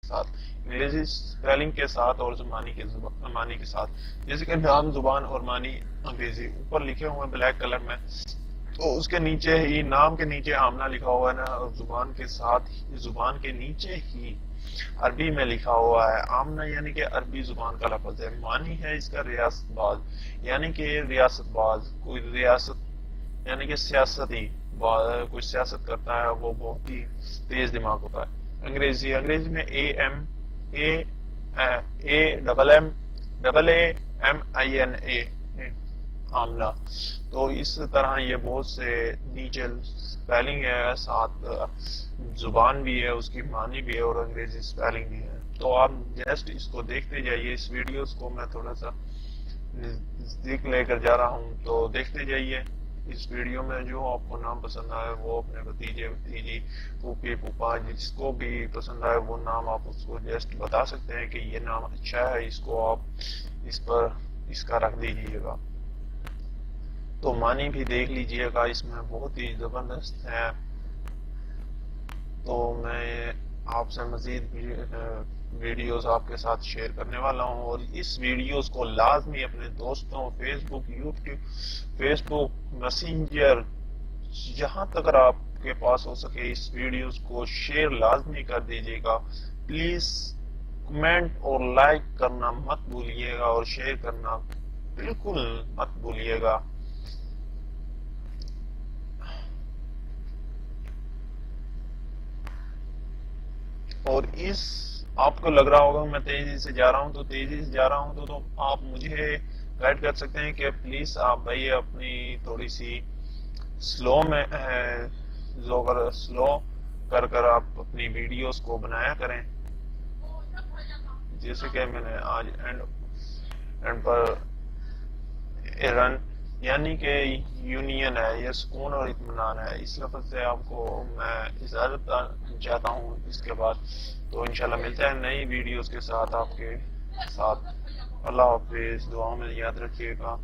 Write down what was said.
ساتھ، انگریزی اسپیلنگ کے ساتھ اور معنی کے ساتھ. جیسے کہ نام، زبان اور معنی انگریزی اوپر لکھے ہوئے ہیں بلیک کلر میں، تو اس کے نیچے ہی نام کے نیچے آمنہ لکھا ہوا ہے نا، اور زبان کے ساتھ زبان کے نیچے ہی عربی میں لکھا ہوا ہے آمنہ، یعنی کہ عربی زبان کا لفظ ہے. معنی ہے اس کا ریاست باز، یعنی کہ ریاست باز، کوئی ریاست یعنی کہ سیاستی، کوئی سیاست کرتا ہے وہ بہت ہی تیز دماغ ہوتا ہے. انگریزی میں AMNA عاملہ. تو اس طرح یہ بہت سے نیچے اسپیلنگ ہے، ساتھ زبان بھی ہے، اس کی معنی بھی ہے اور انگریزی اسپیلنگ بھی ہے. تو آپ جسٹ اس کو دیکھتے جائیے، اس ویڈیوز کو میں تھوڑا سا نزدیک لے کر جا رہا ہوں، تو دیکھتے جائیے. اس ویڈیو میں جو آپ کو نام پسند آئے وہ اپنے بھتیجے، بھتیجی، پھوپھی، پھوپھا، جس کو بھی پسند آئے وہ نام آپ اس کو جسٹ بتا سکتے ہیں کہ یہ نام اچھا ہے، اس کو آپ اس کا رکھ دیجیے گا. تو معنی بھی دیکھ لیجیے گا، اس میں بہت ہی زبردست ہے. تو میں آپ سے مزید ویڈیوز آپ کے ساتھ شیئر کرنے والا ہوں، اور اس ویڈیوز کو لازمی اپنے دوستوں، فیس بک، یوٹیوب، فیس بک، میسنجر، جہاں تک آپ کے پاس ہو سکے اس ویڈیوز کو شیئر لازمی کر دیجیے گا. پلیز کمنٹ اور لائک کرنا مت بھولیے گا، اور شیئر کرنا بالکل مت بھولیے گا. اور اس آپ کو لگ رہا ہوگا میں تیزی سے جا رہا ہوں، تو تیزی سے جا رہا ہوں تو آپ مجھے گائیڈ کر سکتے ہیں کہ پلیز آپ بھائی اپنی تھوڑی سی سلو کر آپ اپنی ویڈیوز کو بنایا کریں. جیسے کہ میں نے آج اینڈ پر ایرن یعنی کہ یونین ہے، یہ سکون اور اطمینان ہے، اس لفظ سے آپ کو میں اجازت چاہتا ہوں. اس کے بعد تو انشاءاللہ ملتے ہیں نئی ویڈیوز کے ساتھ آپ کے ساتھ. اللہ حافظ، دعاؤں میں یاد رکھیے گا.